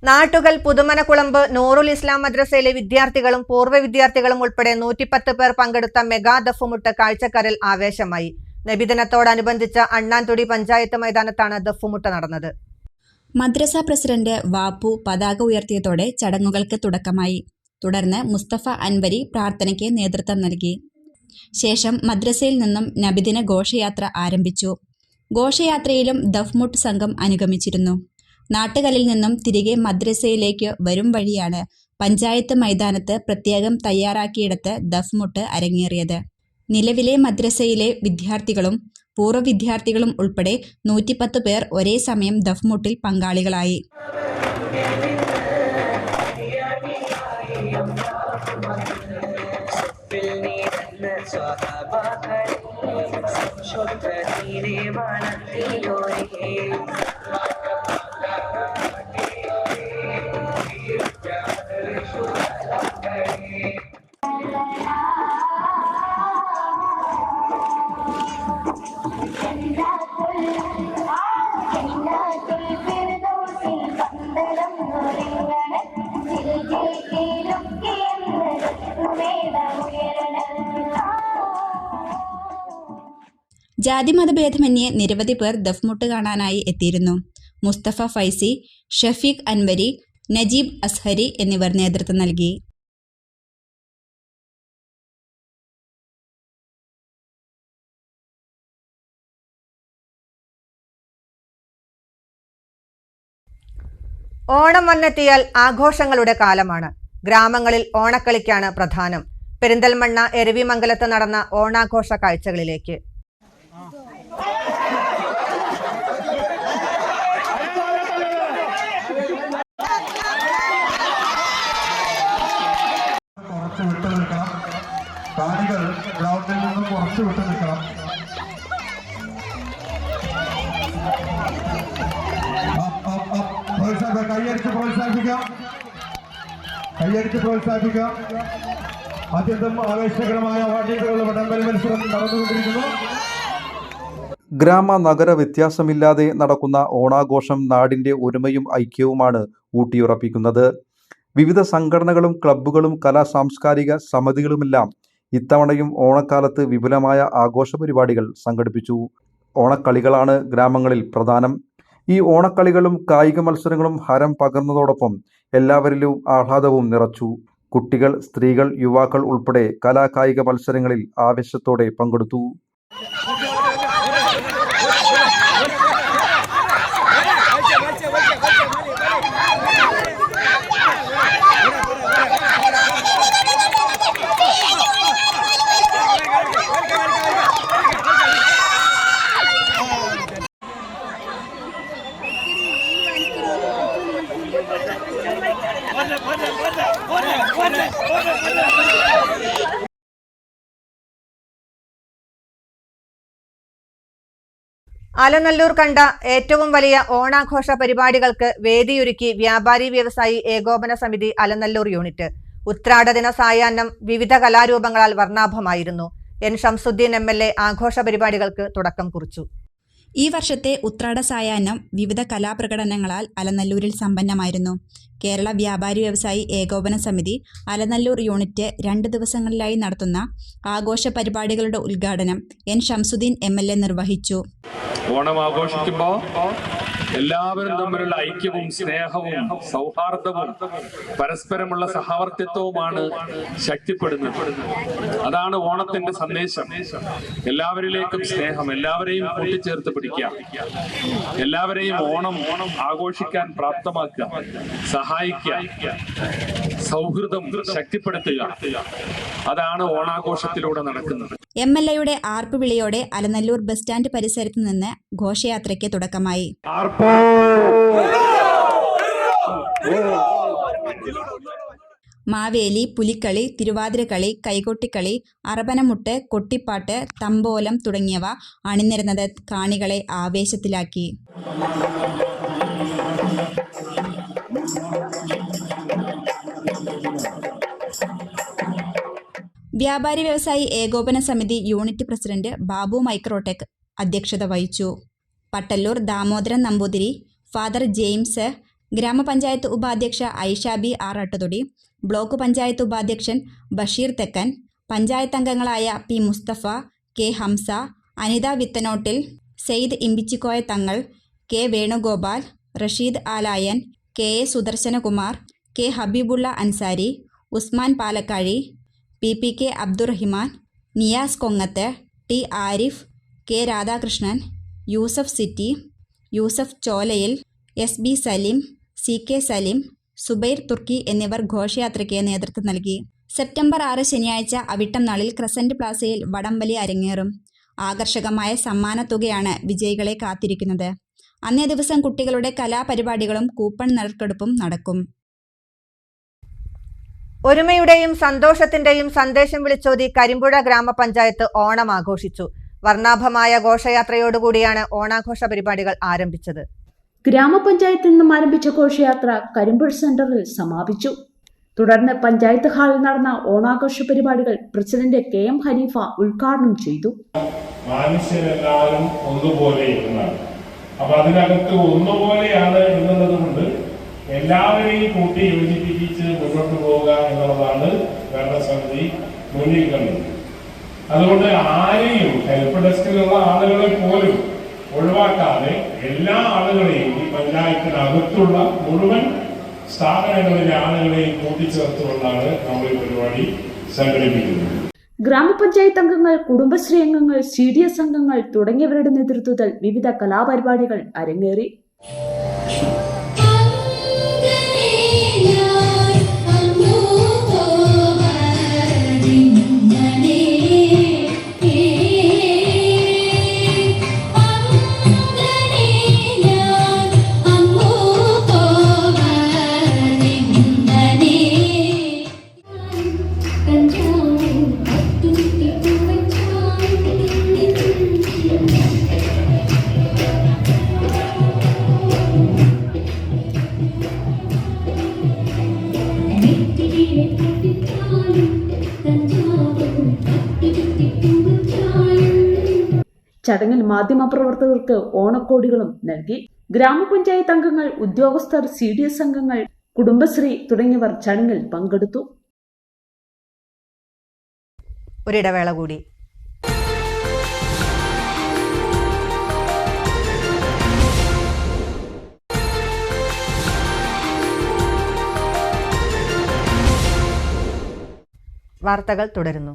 നാട്ടുകൽ പുതുമനക്കുളമ്പ് നൂറുൽ ഇസ്ലാം മദ്രസയിലെ വിദ്യാർത്ഥികളും പൂർവ്വ വിദ്യാർത്ഥികളും ഉൾപ്പെടെ 110 പേർ പങ്കെടുത്ത മെഗാ ദഫുമുട്ട് കാഴ്ചക്കാരിൽ ആവേശമായി. നബിദിനത്തോടനുബന്ധിച്ച അണ്ണാൻതുടി പഞ്ചായത്ത് മൈതാനത്താണ് ദഫുമുട്ട് നടന്നത്. മദ്രസ പ്രസിഡന്റ് വാപ്പു പതാക ഉയർത്തിയതോടെ ചടങ്ങുകൾക്ക് തുടക്കമായി. തുടർന്ന് മുസ്തഫ അൻവരി പ്രാർത്ഥനയ്ക്ക് നേതൃത്വം നൽകി. ശേഷം മദ്രസയിൽ നിന്നും നബിദിന ഘോഷയാത്ര ആരംഭിച്ചു. ഘോഷയാത്രയിലും ദഫ്മുട്ട് സംഘം അനുഗമിച്ചിരുന്നു. നാട്ടുകലിൽ നിന്നും തിരികെ മദ്രസയിലേക്ക് വരും വഴിയാണ് പഞ്ചായത്ത് മൈതാനത്ത് പ്രത്യേകം തയ്യാറാക്കിയിടത്ത് ദഫ്മുട്ട് അരങ്ങേറിയത്. നിലവിലെ മദ്രസയിലെ വിദ്യാർത്ഥികളും പൂർവ്വ വിദ്യാർത്ഥികളും ഉൾപ്പെടെ 110 പേർ ഒരേ സമയം ദഫ്മുട്ടിൽ പങ്കാളികളായി. ജാതിമതഭേദമന്യേ നിരവധി പേർ ദഫ്മുട്ട് കാണാനായി എത്തിയിരുന്നു. മുസ്തഫ ഫൈസി, ഷഫീഖ് അൻവരി, നജീബ് അസ്ഹരി എന്നിവർ നേതൃത്വം നൽകി. ഓണം വന്നെത്തിയാൽ ആഘോഷങ്ങളുടെ കാലമാണ്. ഗ്രാമങ്ങളിൽ ഓണക്കളിക്കാണ് പ്രധാനം. പെരിന്തൽമണ്ണ എരവിമംഗലത്ത് നടന്ന ഓണാഘോഷ കാഴ്ചകളിലേക്ക്. കാണികൾ ഗ്രൗണ്ടിൽ നിന്നും കുറച്ച് വിട്ടു നിൽക്കണം. കൈയടിച്ച് പ്രോത്സാഹിപ്പിക്കാം. അത്യന്തം ആവേശകരമായ വാദ്യങ്ങളുടെ വടംവലി മത്സരം നടന്നുകൊണ്ടിരിക്കുന്നു. ഗ്രാമ നഗര വ്യത്യാസമില്ലാതെ നടക്കുന്ന ഓണാഘോഷം നാടിൻ്റെ ഒരുമയും ഐക്യവുമാണ് ഊട്ടിയുറപ്പിക്കുന്നത്. വിവിധ സംഘടനകളും ക്ലബ്ബുകളും കലാ സാംസ്കാരിക സമിതികളുമെല്ലാം ഇത്തവണയും ഓണക്കാലത്ത് വിപുലമായ ആഘോഷ പരിപാടികൾ സംഘടിപ്പിച്ചു. ഓണക്കളികളാണ് ഗ്രാമങ്ങളിൽ പ്രധാനം. ഈ ഓണക്കളികളും കായിക മത്സരങ്ങളും ഹരം പകർന്നതോടൊപ്പം എല്ലാവരിലും ആഹ്ലാദവും നിറച്ചു. കുട്ടികൾ, സ്ത്രീകൾ, യുവാക്കൾ ഉൾപ്പെടെ കലാകായിക മത്സരങ്ങളിൽ ആവേശത്തോടെ പങ്കെടുത്തു. അലനല്ലൂർ കണ്ട ഏറ്റവും വലിയ ഓണാഘോഷ പരിപാടികൾക്ക് വേദിയൊരുക്കി വ്യാപാരി വ്യവസായി ഏകോപന സമിതി അലനല്ലൂർ യൂണിറ്റ്. ഉത്രാടദിന സായാഹ്നം വിവിധ കലാരൂപങ്ങളാൽ വർണ്ണാഭമായിരുന്നു. എൻ ഷംസുദ്ദീൻ MLA ആഘോഷ പരിപാടികൾക്ക് തുടക്കം കുറിച്ചു. ഈ വർഷത്തെ ഉത്രാട സായാഹ്നം വിവിധ കലാപ്രകടനങ്ങളാൽ അലനല്ലൂരിൽ സമ്പന്നമായിരുന്നു. കേരള വ്യാപാരി വ്യവസായി ഏകോപന സമിതി അലനല്ലൂർ യൂണിറ്റ് 2 ദിവസങ്ങളിലായി നടത്തുന്ന ആഘോഷ പരിപാടികളുടെ ഉദ്ഘാടനം എൻ ഷംസുദ്ദീൻ MLA നിർവഹിച്ചു. ഓണം ആഘോഷിക്കുമ്പോൾ എല്ലാവരും തമ്മിലുള്ള ഐക്യവും സ്നേഹവും സൗഹാർദ്ദവും പരസ്പരമുള്ള സഹവർത്തിത്വവുമാണ് ശക്തിപ്പെടുന്നത്. അതാണ് ഓണത്തിന്റെ സന്ദേശം. എല്ലാവരിലേക്കും സ്നേഹം, എല്ലാവരെയും കൂട്ടിച്ചേർത്ത് പിടിക്കുക, എല്ലാവരെയും ഓണം ആഘോഷിക്കാൻ പ്രാപ്തമാക്കുക, സഹായിക്കുക, സൗഹൃദം ശക്തിപ്പെടുത്തുക. അതാണ് ഓണാഘോഷത്തിലൂടെ നടക്കുന്നത്. MLAയുടെ ആർപ്പുവിളിയോടെ അലനല്ലൂർ ബസ് സ്റ്റാൻഡ് പരിസരത്ത് നിന്ന് ഘോഷയാത്രയ്ക്ക് തുടക്കമായി. മാവേലി, പുലിക്കളി, തിരുവാതിരക്കളി, കൈകൊട്ടിക്കളി, അറബനമുട്ട്, കൊട്ടിപ്പാട്ട്, തമ്പോലം തുടങ്ങിയവ അണിനിരന്നത് കാണികളെ ആവേശത്തിലാക്കി. വ്യാപാരി വ്യവസായി ഏകോപന സമിതി യൂണിറ്റ് പ്രസിഡന്റ് ബാബു മൈക്രോടെക് അധ്യക്ഷത വഹിച്ചു. പട്ടല്ലൂർ ദാമോദരൻ നമ്പൂതിരി, ഫാദർ ജെയിംസ്, ഗ്രാമപഞ്ചായത്ത് ഉപാധ്യക്ഷ ഐഷാബി ആർ അട്ടതൊടി, ബ്ലോക്ക് പഞ്ചായത്ത് ഉപാധ്യക്ഷൻ ബഷീർ തെക്കൻ, പഞ്ചായത്ത് അംഗങ്ങളായ P Mustafa, K Hamsa, Anitha Vithanottil, Sayed Imbichikoya Thangal, K Venugopal, Rasheed Alayan, K A Sudarsanakumar, K Habeebulla Ansari, Usman Palakkazhi, PPK Abdurahiman, Niyas Kongath, T Arif, K Radhakrishnan, Yusuf city, Yusuf Cholayil, SB Saleem, CK Saleem, Subair Thurkki എന്നിവർ ഘോഷയാത്രയ്ക്ക് നേതൃത്വം നൽകി. സെപ്റ്റംബർ 6 ശനിയാഴ്ച അവിട്ടം നാളിൽ ക്രസന്റ് പ്ലാസയിൽ വടംവലി അരങ്ങേറും. ആകർഷകമായ സമ്മാനത്തുകയാണ് വിജയികളെ കാത്തിരിക്കുന്നത്. അന്നേ ദിവസം കുട്ടികളുടെ കലാപരിപാടികളും കൂപ്പൺ നറുക്കെടുപ്പും നടക്കും. ഒരുമയുടെയും സന്തോഷത്തിന്റെയും സന്ദേശം വിളിച്ചോതി കരിമ്പുഴ ഗ്രാമപഞ്ചായത്ത് ഓണം ആഘോഷിച്ചു. വർണ്ണാഭമായ ഘോഷയാത്രയോടുകൂടിയാണ് ഓണാഘോഷ പരിപാടികൾ ആരംഭിച്ചത്. ഗ്രാമപഞ്ചായത്തിൽ നിന്നും ആരംഭിച്ച ഘോഷയാത്ര കരിമ്പുഴ സെന്ററിൽ സമാപിച്ചു. തുടർന്ന് പഞ്ചായത്ത് ഹാളിൽ നടന്ന ഓണാഘോഷ പരിപാടികൾ പ്രസിഡന്റ് KM ഹനീഫ ഉദ്ഘാടനം ചെയ്തു. മനുഷ്യരെല്ലാവരും ഒന്നുപോലെ ഇരുന്നാണ്. അപ്പൊ അതിനകത്ത് ഒന്നുപോലെയാണ് എന്നുള്ളത് കൊണ്ട് എല്ലാവരെയും കൂട്ടി യോജിപ്പിച്ച് മുന്നോട്ട് പോവുക എന്നുള്ളതാണ് ഭരണസമിതി മുന്നിൽ കണ്ടത്. അതുകൊണ്ട് ആരെയും ഹെൽപ്പ് ഡെസ്കിലുള്ള ആളുകളെ പോലും ഒഴിവാക്കാതെ എല്ലാ ആളുകളെയും ഈ പഞ്ചായത്തിനകത്തുള്ള മുഴുവൻ സ്ഥാപനങ്ങളിലെ ആളുകളെയും കൂട്ടിച്ചേർത്തുകൊണ്ടാണ് നമ്മൾ ഈ പരിപാടി സംഘടിപ്പിക്കുന്നത്. ഗ്രാമപഞ്ചായത്ത് അംഗങ്ങൾ, കുടുംബശ്രീ അംഗങ്ങൾ, CDS അംഗങ്ങൾ തുടങ്ങിയവരുടെ നേതൃത്വത്തിൽ വിവിധ കലാപരിപാടികൾ അരങ്ങേറി. ചടങ്ങിൽ മാധ്യമപ്രവർത്തകർക്ക് ഓണക്കോടികളും നൽകി. ഗ്രാമപഞ്ചായത്ത് അംഗങ്ങൾ, ഉദ്യോഗസ്ഥർ, CDS അംഗങ്ങൾ, കുടുംബശ്രീ തുടങ്ങിയവർ ചടങ്ങിൽ പങ്കെടുത്തു. ഒരിടവേള കൂടി. വാർത്തകൾ തുടരുന്നു.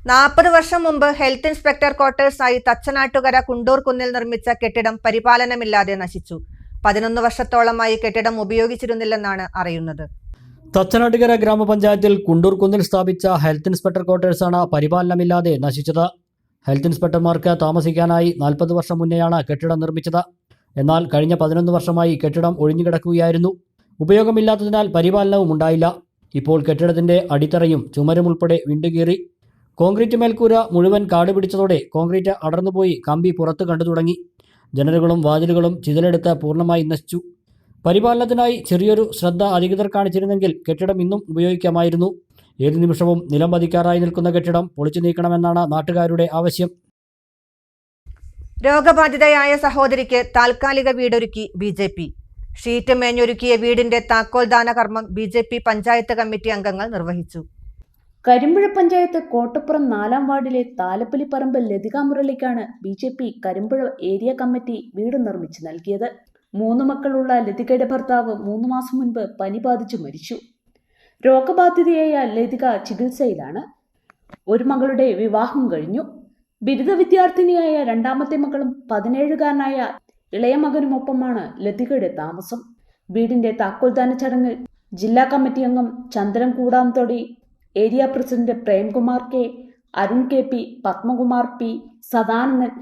40 വർഷം മുമ്പ് ഹെൽത്ത് ഇൻസ്പെക്ടർ ക്വാർട്ടേഴ്സായി തച്ചനാട്ടുകര കുണ്ടൂർ കുന്നിൽ നിർമ്മിച്ച കെട്ടിടം പരിപാലനമില്ലാതെ നശിച്ചു. 11 വർഷത്തോളമായി കെട്ടിടം ഉപയോഗിച്ചിരുന്നില്ലെന്നാണ് അറിയുന്നത്. തച്ചനാട്ടുകര ഗ്രാമപഞ്ചായത്തിൽ കുണ്ടൂർ കുന്നിൽ സ്ഥാപിച്ച ഹെൽത്ത് ഇൻസ്പെക്ടർ ക്വാർട്ടേഴ്സാണ് പരിപാലനമില്ലാതെ നശിച്ചത്. ഹെൽത്ത് ഇൻസ്പെക്ടർമാർക്ക് താമസിക്കാനായി 40 വർഷം മുന്നെയാണ് കെട്ടിടം നിർമ്മിച്ചത്. എന്നാൽ കഴിഞ്ഞ 11 വർഷമായി കെട്ടിടം ഒഴിഞ്ഞുകിടക്കുകയായിരുന്നു. ഉപയോഗമില്ലാത്തതിനാൽ പരിപാലനവും ഉണ്ടായില്ല. ഇപ്പോൾ കെട്ടിടത്തിന്റെ അടിത്തറയും ചുമരും ഉൾപ്പെടെ വിണ്ടുകീറി. കോൺക്രീറ്റ് മേൽക്കൂര മുഴുവൻ കാട് പിടിച്ചതോടെ കോൺക്രീറ്റ് അടർന്നുപോയി കമ്പി പുറത്ത് കണ്ടു തുടങ്ങി. ജനലുകളും വാതിലുകളും ചിതലെടുത്ത് പൂർണ്ണമായി നശിച്ചു. പരിപാലനത്തിനായി ചെറിയൊരു ശ്രദ്ധ അധികൃതർ കാണിച്ചിരുന്നെങ്കിൽ കെട്ടിടം ഇന്നും ഉപയോഗിക്കാമായിരുന്നു. ഏതു നിമിഷവും നിലം പതിക്കാറായി നിൽക്കുന്ന കെട്ടിടം പൊളിച്ചു നീക്കണമെന്നാണ് നാട്ടുകാരുടെ ആവശ്യം. രോഗബാധിതയായ സഹോദരിക്ക് താൽക്കാലിക വീടൊരുക്കി BJP. ഷീറ്റ് മേഞ്ഞൊരുക്കിയ വീടിന്റെ താക്കോൽദാന കർമ്മം BJP പഞ്ചായത്ത് കമ്മിറ്റി അംഗങ്ങൾ നിർവഹിച്ചു. കരിമ്പുഴ പഞ്ചായത്ത് കോട്ടപ്പുറം 4-ാം വാർഡിലെ താലപ്പലിപ്പറമ്പ് ലതിക മുരളിക്കാണ് BJP കരിമ്പുഴ ഏരിയ കമ്മിറ്റി വീട് നിർമ്മിച്ചു നൽകിയത്. 3 മക്കളുള്ള ലതികയുടെ ഭർത്താവ് 3 മാസം മുൻപ് പനി ബാധിച്ചു മരിച്ചു. രോഗബാധിതയായ ലതിക ചികിത്സയിലാണ്. ഒരു മകളുടെ വിവാഹം കഴിഞ്ഞു. ബിരുദ വിദ്യാർത്ഥിനിയായ രണ്ടാമത്തെ മകളും 17കാരനായ ഇളയ മകനുമൊപ്പമാണ് ലതികയുടെ താമസം. വീടിന്റെ താക്കോൽദാന ചടങ്ങിൽ ജില്ലാ കമ്മിറ്റി അംഗം Chandran Koodamthodi, area president Premkumar K, Arun KP, Padmakumar P, Sadanandan,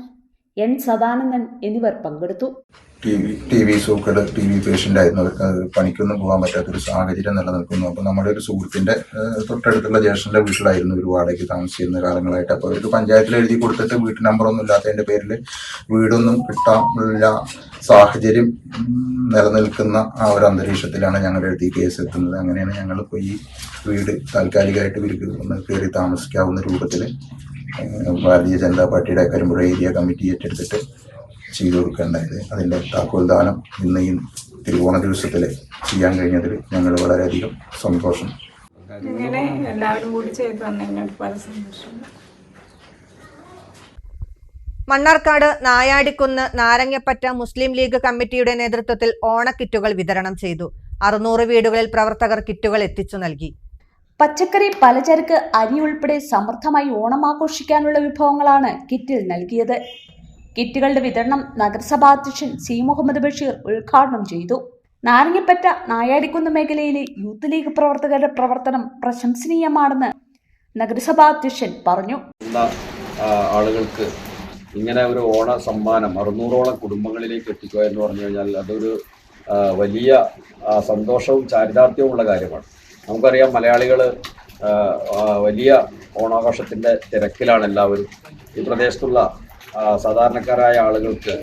N Sadanandan എന്നിവർ പങ്കെടുത്തു. ടി ബി സൂക്കട് ടി ബി പേഷ്യൻ്റ് ആയിരുന്നു. അവർക്ക് പണിക്കൊന്നും പോകാൻ പറ്റാത്തൊരു സാഹചര്യം നിലനിൽക്കുന്നു. അപ്പോൾ നമ്മുടെ ഒരു സുഹൃത്തിൻ്റെ തൊട്ടടുത്തുള്ള ജ്യേഷ്ഠൻ്റെ വീട്ടിലായിരുന്നു ഒരു വാടകയ്ക്ക് താമസിച്ചിരുന്ന കാലങ്ങളായിട്ട്. അപ്പോൾ അവർക്ക് പഞ്ചായത്തിൽ എഴുതി കൊടുത്തിട്ട് വീട്ടു നമ്പറൊന്നും ഇല്ലാത്തതിൻ്റെ പേരിൽ വീടൊന്നും കിട്ടാനുള്ള സാഹചര്യം നിലനിൽക്കുന്ന ആ ഒരു അന്തരീക്ഷത്തിലാണ് ഞങ്ങളുടെ അടുത്ത് ഈ കേസ് എത്തുന്നത്. അങ്ങനെയാണ് ഞങ്ങളിപ്പോൾ ഈ വീട് താൽക്കാലികമായിട്ട് ഇവർക്ക് ഒന്ന് കയറി താമസിക്കാവുന്ന രൂപത്തിൽ ഭാരതീയ ജനതാ പാർട്ടിയുടെ കരിമ്പുഴ ഏരിയ കമ്മിറ്റി ഏറ്റെടുത്തിട്ട് ചെയ്തു കൊടുക്കേണ്ടത്. അതിൻ്റെ താക്കോൽദാനം ഇന്ന് ഈ തിരുവോണ ദിവസത്തിൽ ചെയ്യാൻ കഴിഞ്ഞതിൽ ഞങ്ങൾ വളരെയധികം സന്തോഷം. ഇങ്ങനെ എല്ലാവരും കൂടി ചെയ്തു തന്നെ പല സന്തോഷം. മണ്ണാർക്കാട് നായാടിക്കുന്ന് നാരങ്ങപ്പറ്റ മുസ്ലിം ലീഗ് കമ്മിറ്റിയുടെ നേതൃത്വത്തിൽ ഓണക്കിറ്റുകൾ വിതരണം ചെയ്തു. 600 വീടുകളിൽ പ്രവർത്തകർ കിറ്റുകൾ എത്തിച്ചു നൽകി. പച്ചക്കറി, പലചരക്ക്, അരി ഉൾപ്പെടെ സമൃദ്ധമായി ഓണം ആഘോഷിക്കാനുള്ള വിഭവങ്ങളാണ് കിറ്റിൽ നൽകിയത്. കിറ്റുകളുടെ വിതരണം നഗരസഭാ അധ്യക്ഷൻ സി മുഹമ്മദ് ബഷീർ ഉദ്ഘാടനം ചെയ്തു. നാരങ്ങപ്പറ്റ നായാടിക്കുന്ന് മേഖലയിലെ യൂത്ത് ലീഗ് പ്രവർത്തകരുടെ പ്രവർത്തനം പ്രശംസനീയമാണെന്ന് നഗരസഭാ അധ്യക്ഷൻ പറഞ്ഞു. ആളുകൾക്ക് ഇങ്ങനെ ഒരു ഓണ സമ്മാനം 600ഓളം കുടുംബങ്ങളിലേക്ക് എത്തിക്കുക എന്ന് പറഞ്ഞു കഴിഞ്ഞാൽ അതൊരു വലിയ സന്തോഷവും ചാരിതാർത്ഥ്യവുമുള്ള കാര്യമാണ്. നമുക്കറിയാം, മലയാളികൾ വലിയ ഓണാഘോഷത്തിൻ്റെ തിരക്കിലാണ് എല്ലാവരും. ഈ പ്രദേശത്തുള്ള സാധാരണക്കാരായ ആളുകൾക്ക്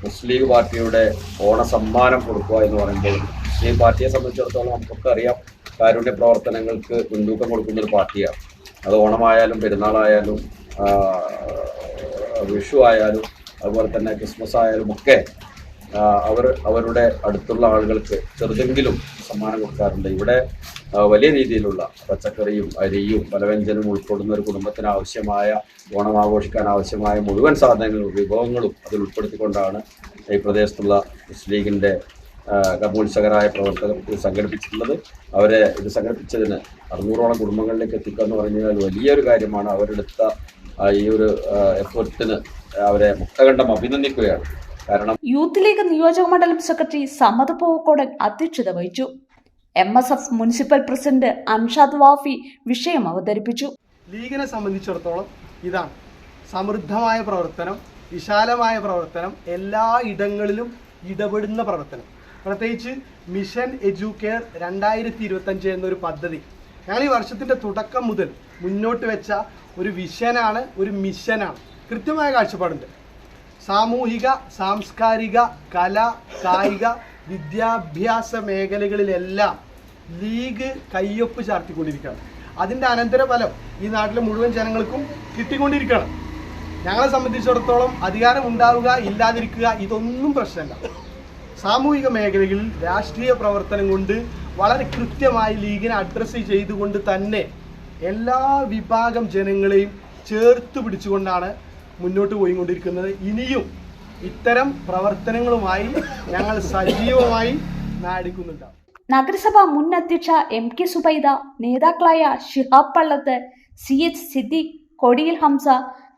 മുസ്ലിം ലീഗ് പാർട്ടിയുടെ ഓണസമ്മാനം കൊടുക്കുക എന്ന് പറയുമ്പോൾ മുസ്ലിം പാർട്ടിയെ സംബന്ധിച്ചിടത്തോളം നമുക്കൊക്കെ അറിയാം, കാരുണ്യ പ്രവർത്തനങ്ങൾക്ക് മുൻതൂക്കം കൊടുക്കുന്നൊരു പാർട്ടിയാണ്. അത് ഓണമായാലും പെരുന്നാളായാലും വിഷു ആയാലും അതുപോലെ തന്നെ ക്രിസ്മസ് ആയാലും ഒക്കെ അവരുടെ അടുത്തുള്ള ആളുകൾക്ക് ചെറുതെങ്കിലും സമ്മാനം കൊടുക്കാറുണ്ട്. ഇവിടെ വലിയ രീതിയിലുള്ള പച്ചക്കറിയും അരിയും പലവ്യഞ്ജനവും ഉൾപ്പെടുന്ന ഒരു കുടുംബത്തിന് ആവശ്യമായ ഓണം ആഘോഷിക്കാൻ ആവശ്യമായ മുഴുവൻ സാധനങ്ങളും വിഭവങ്ങളും അതിൽ ഉൾപ്പെടുത്തിക്കൊണ്ടാണ് ഈ പ്രദേശത്തുള്ള മുസ്ലിം ലീഗിൻ്റെ കർമ്മോത്സകരായ പ്രവർത്തകർ ഇത് സംഘടിപ്പിച്ചിട്ടുള്ളത്. അവരെ ഇത് സംഘടിപ്പിച്ചതിന് 600ഓളം കുടുംബങ്ങളിലേക്ക് എത്തിക്കുക എന്ന് പറഞ്ഞു കഴിഞ്ഞാൽ വലിയൊരു കാര്യമാണ്. അവരെടുത്ത ഈ ഒരു എഫേർട്ടിന് അവരെ മുക്തകണ്ഠം അഭിനന്ദിക്കുകയാണ്. കാരണം യൂത്ത് ലീഗ് നിയോജക മണ്ഡലം സെക്രട്ടറി സമദ് പൂക്കോടൻ അധ്യക്ഷത വഹിച്ചു. MSF municipal president Anshad Wafy വിഷയം അവതരിപ്പിച്ചു. ലീഗിനെ സംബന്ധിച്ചിടത്തോളം ഇതാണ് സമൃദ്ധമായ പ്രവർത്തനം, വിശാലമായ പ്രവർത്തനം, എല്ലാ ഇടങ്ങളിലും ഇടപെടുന്ന പ്രവർത്തനം. പ്രത്യേകിച്ച് മിഷൻ എഡ്യൂക്കെയർ 2025 എന്നൊരു പദ്ധതി ഞങ്ങൾ ഈ വർഷത്തിൻ്റെ തുടക്കം മുതൽ മുന്നോട്ട് വെച്ച ഒരു വിഷനാണ്, ഒരു മിഷനാണ്. കൃത്യമായ കാഴ്ചപ്പാടുണ്ട്. സാമൂഹിക, സാംസ്കാരിക, കല, കായിക, വിദ്യാഭ്യാസ മേഖലകളിലെല്ലാം ലീഗ് കയ്യൊപ്പ് ചാർത്തിക്കൊണ്ടിരിക്കുകയാണ്. അതിൻ്റെ അനന്തരഫലം ഈ നാട്ടിലെ മുഴുവൻ ജനങ്ങൾക്കും കിട്ടിക്കൊണ്ടിരിക്കുകയാണ്. ഞങ്ങളെ സംബന്ധിച്ചിടത്തോളം അധികാരം ഉണ്ടാവുക, ഇല്ലാതിരിക്കുക, ഇതൊന്നും പ്രശ്നമല്ല. സാമൂഹിക മേഖലകളിൽ രാഷ്ട്രീയ പ്രവർത്തനം കൊണ്ട് വളരെ കൃത്യമായി ലീഗിനെ അഡ്രസ്സ് ചെയ്തുകൊണ്ട് തന്നെ എല്ലാ വിഭാഗം ജനങ്ങളെയും ചേർത്ത് പിടിച്ചുകൊണ്ടാണ് മുന്നോട്ട് പോയിക്കൊണ്ടിരിക്കുന്നത്. ഇനിയും ഇത്തരം പ്രവർത്തനങ്ങളുമായി ഞങ്ങൾ സജീവമായി നാടിക്കുന്നുണ്ട്. നഗരസഭ മുൻ അധ്യക്ഷ MK സുബൈദ, നേതാക്കളായ Shihab Pallath, CH Siddique, കൊടിയിൽ Hamza,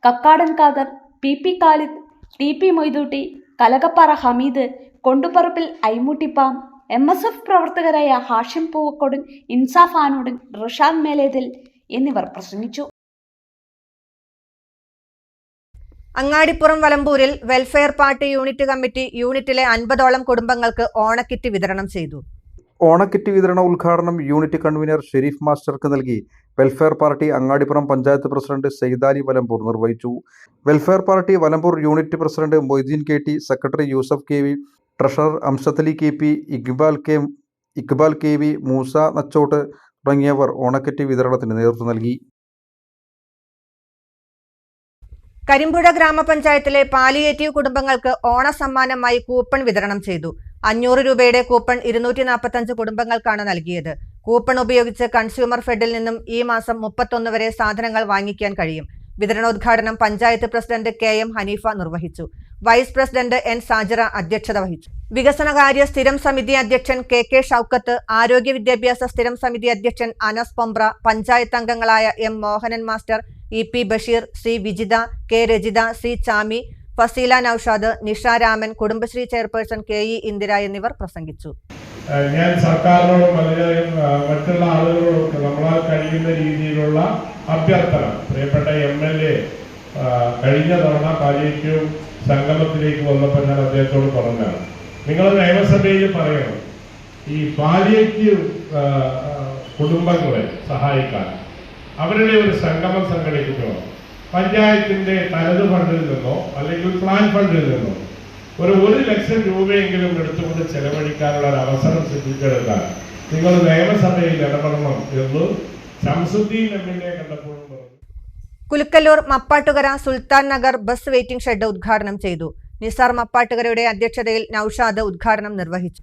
Kakkadan Khader, PP Khalid, TP Moidutty, Kalakappara Hameed, കൊണ്ടുപറപ്പിൽ ഐമുട്ടിപ്പാം, MSF പ്രവർത്തകരായ ഹാഷിം പൂവക്കോടൻ, ഇൻസാഫ് ആനോടൻ, റഷാദ് മേലേതിൽ എന്നിവർ പ്രസംഗിച്ചു. അങ്ങാടിപ്പുറം വലമ്പൂരിൽ വെൽഫെയർ പാർട്ടി യൂണിറ്റ് കമ്മിറ്റി യൂണിറ്റിലെ 50ഓളം കുടുംബങ്ങൾക്ക് ഓണക്കിറ്റ് വിതരണം ചെയ്തു. ഓണക്കിറ്റ് വിതരണ ഉദ്ഘാടനം യൂണിറ്റ് കൺവീനർ ഷെരീഫ് മാസ്റ്റർക്ക് നൽകി welfare party Angadippuram panchayat president Saidali Valambur നിർവഹിച്ചു. Welfare party Valambur unit president Moideen KT, secretary Yusuf KV, treasurer Amsathali KP, Iqbal KV, Moosa Nachott തുടങ്ങിയവർ ഓണക്കിറ്റ് വിതരണത്തിന് നേതൃത്വം നൽകി. കരിമ്പുഴ ഗ്രാമപഞ്ചായത്തിലെ പാലിയേറ്റീവ് കുടുംബങ്ങൾക്ക് ഓണസമ്മാനമായി കൂപ്പൺ വിതരണം ചെയ്തു. 500 രൂപയുടെ കൂപ്പൺ 245 കുടുംബങ്ങൾക്കാണ് നൽകിയത്. കൂപ്പൺ ഉപയോഗിച്ച് കൺസ്യൂമർ ഫെഡിൽ നിന്നും ഈ മാസം 31 വരെ സാധനങ്ങൾ വാങ്ങിക്കാൻ കഴിയും. വിതരണോദ്ഘാടനം പഞ്ചായത്ത് പ്രസിഡന്റ് KM ഹനീഫ നിർവഹിച്ചു. വൈസ് പ്രസിഡന്റ് N സാജിറ അധ്യക്ഷത വഹിച്ചു. വികസനകാര്യ സ്ഥിരം സമിതി അധ്യക്ഷൻ കെ ഷൗക്കത്ത്, ആരോഗ്യ വിദ്യാഭ്യാസ സ്ഥിരം സമിതി അധ്യക്ഷൻ അനസ് പൊമ്പ്ര, പഞ്ചായത്ത് അംഗങ്ങളായ M Mohanan master, E P. Basheer, C Vijitha, K Rajitha, C Chami, Faseela Noushad, Nisha Raman, Kudumbashree chairperson K E. Indira എന്നിവർ പ്രസംഗിച്ചു. ഞാൻ സർക്കാരിനോടും മറ്റുള്ള ആളുകളോടൊക്കെ നമ്മളാൽ കഴിയുന്ന രീതിയിലുള്ള അഭ്യർത്ഥന പ്രിയപ്പെട്ട MLA കഴിഞ്ഞ തവണ പാലിയേറ്റീവ് സംഗമത്തിലേക്ക് വന്നപ്പോൾ ഞാൻ അദ്ദേഹത്തോട് പറഞ്ഞതാണ്, നിങ്ങൾ നിയമസഭയിൽ പറയണം ഈ പാലിയേറ്റീവ് കുടുംബങ്ങളെ സഹായിക്കാൻ അവരുടെ ഒരു സംഗമം സംഘടിപ്പിക്കണം. പഞ്ചായത്തിന്റെ തനത് ഫണ്ടിൽ നിന്നോ അല്ലെങ്കിൽ പ്ലാൻ ഫണ്ടിൽ നിന്നോ ഒരു 1 ലക്ഷം രൂപയെങ്കിലും എടുത്തുകൊണ്ട് ചെലവഴിക്കാനുള്ള ഒരു അവസരം സൃഷ്ടിച്ചെടുക്കാൻ നിങ്ങൾ നിയമസഭയിൽ ഇടപെടണം എന്ന് ശംസുദ്ദീൻ MLA കണ്ടപ്പോഴും പറഞ്ഞു. കുലുക്കല്ലൂർ മപ്പാട്ടുകര സുൽത്താൻ നഗർ ബസ് വെയിറ്റിംഗ് ഷെഡ് ഉദ്ഘാടനം ചെയ്തു. നിസാർ മപ്പാട്ടുകരയുടെ അധ്യക്ഷതയിൽ നൌഷാദ് ഉദ്ഘാടനം നിർവഹിച്ചു.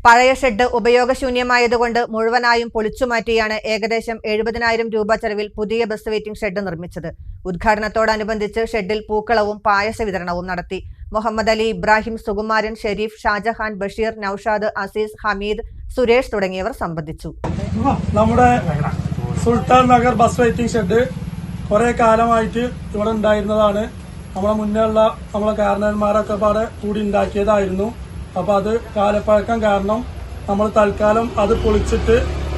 പഴയ ഷെഡ് ഉപയോഗശൂന്യമായതുകൊണ്ട് മുഴുവനായും പൊളിച്ചുമാറ്റിയാണ് ഏകദേശം 70,000 രൂപ ചെലവിൽ പുതിയ ബസ് വെയിറ്റിംഗ് ഷെഡ് നിർമ്മിച്ചത്. ഉദ്ഘാടനത്തോടനുബന്ധിച്ച് ഷെഡിൽ പൂക്കളവും പായസ വിതരണവും നടത്തി. മുഹമ്മദ് അലി, ഇബ്രാഹിം, സുകുമാരൻ, ഷെരീഫ്, ഷാജഹാൻ, ബഷീർ, നൌഷാദ്, അസീസ്, ഹമീദ്, സുരേഷ് തുടങ്ങിയവർ സംബന്ധിച്ചു. നമ്മുടെ സുൽത്താൻ നഗർ ബസ് വെയിറ്റിംഗ് ഷെഡ് കുറെ കാലമായിട്ട് ഇവിടെ ഉണ്ടായിരുന്നതാണ്. നമ്മളെ മുന്നേ ഉള്ള നമ്മളെ കാരണന്മാരൊക്കെ പാടെ കൂടി ഉണ്ടാക്കിയതായിരുന്നു. അപ്പൊ അത് കാലപ്പഴക്കം കാരണം നമ്മൾ തൽക്കാലം അത് പൊളിച്ചിട്ട്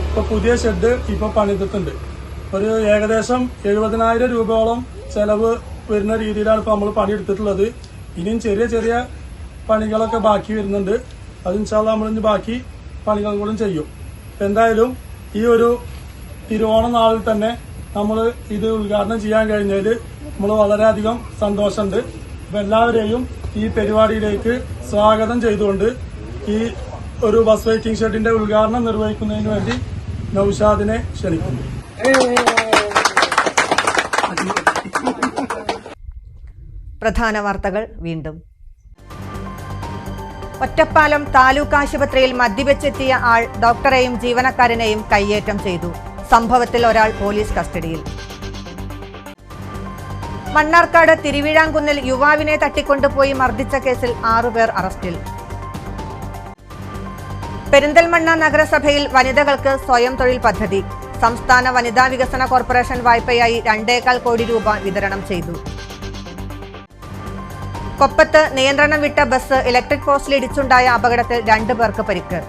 ഇപ്പൊ പുതിയ ഷെഡ് ഇപ്പൊ പണിതിട്ടുണ്ട്. ഒരു ഏകദേശം 70,000 രൂപയോളം ചെലവ് വരുന്ന രീതിയിലാണ് ഇപ്പൊ നമ്മൾ പണിയെടുത്തിട്ടുള്ളത്. ഇനിയും ചെറിയ ചെറിയ പണികളൊക്കെ ബാക്കി വരുന്നുണ്ട്. അത് ഇൻഷാല്ലാ നമ്മളിന്ന് ബാക്കി പണികൾ കൂടെ ചെയ്യും. എന്തായാലും ഈ ഒരു തിരുവോണ നാളിൽ തന്നെ നമ്മൾ ഇത് ഉദ്ഘാടനം ചെയ്യാൻ കഴിഞ്ഞതിൽ നമ്മൾ വളരെയധികം സന്തോഷമുണ്ട്. അപ്പൊ എല്ലാവരെയും ഈ പരിപാടിയിലേക്ക് സ്വാഗതം ചെയ്തുകൊണ്ട് ഈ ഒരു ബസ് വെയിറ്റിംഗ് ഷെഡിന്റെ ഉദ്ഘാടനം നിർവഹിക്കുന്നതിന് വേണ്ടി നൌഷാദിനെ ക്ഷണിക്കുന്നു. പ്രധാന വാർത്തകൾ വീണ്ടും. ഒറ്റപ്പാലം താലൂക്ക് ആശുപത്രിയിൽ മദ്യപിച്ചെത്തിയ ആൾ ഡോക്ടറെയും ജീവനക്കാരനെയും കയ്യേറ്റം ചെയ്തു. സംഭവത്തിൽ ഒരാൾ പോലീസ് കസ്റ്റഡിയിൽ. മണ്ണാർക്കാട് തിരുവിഴാംകുന്നിൽ യുവാവിനെ തട്ടിക്കൊണ്ടുപോയി മർദ്ദിച്ച കേസിൽ 6 പേർ അറസ്റ്റിൽ. പെരിന്തൽമണ്ണ നഗരസഭയിൽ വനിതകൾക്ക് സ്വയം തൊഴിൽ പദ്ധതി. സംസ്ഥാന വനിതാ വികസന കോർപ്പറേഷൻ വായ്പയായി 2.25 കോടി രൂപ വിതരണം ചെയ്തു. കൊപ്പത്ത് നിയന്ത്രണം വിട്ട ബസ് ഇലക്ട്രിക് പോസ്റ്റിൽ ഇടിച്ചുണ്ടായ അപകടത്തിൽ 2 പേർക്ക് പരിക്ക്.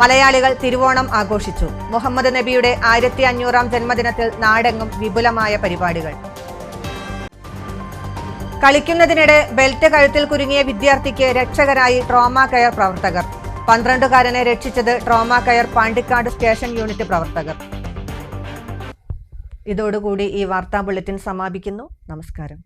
മലയാളികൾ തിരുവോണം ആഘോഷിച്ചു. മുഹമ്മദ് നബിയുടെ 1500-ാം ജന്മദിനത്തിൽ നാടെങ്ങും വിപുലമായ പരിപാടികൾ. കളിക്കുന്നതിനിടെ ബെൽറ്റ് കഴുത്തിൽ കുരുങ്ങിയ വിദ്യാർത്ഥിക്ക് രക്ഷകരായി ട്രോമ കെയർ പ്രവർത്തകർ. 12-കാരനെ രക്ഷിച്ചത് trauma care Pandikkad station unit പ്രവർത്തകർ. ഇതോടുകൂടി ഈ വാർത്താ ബുള്ളറ്റിൻ സമാപിക്കുന്നു. നമസ്കാരം.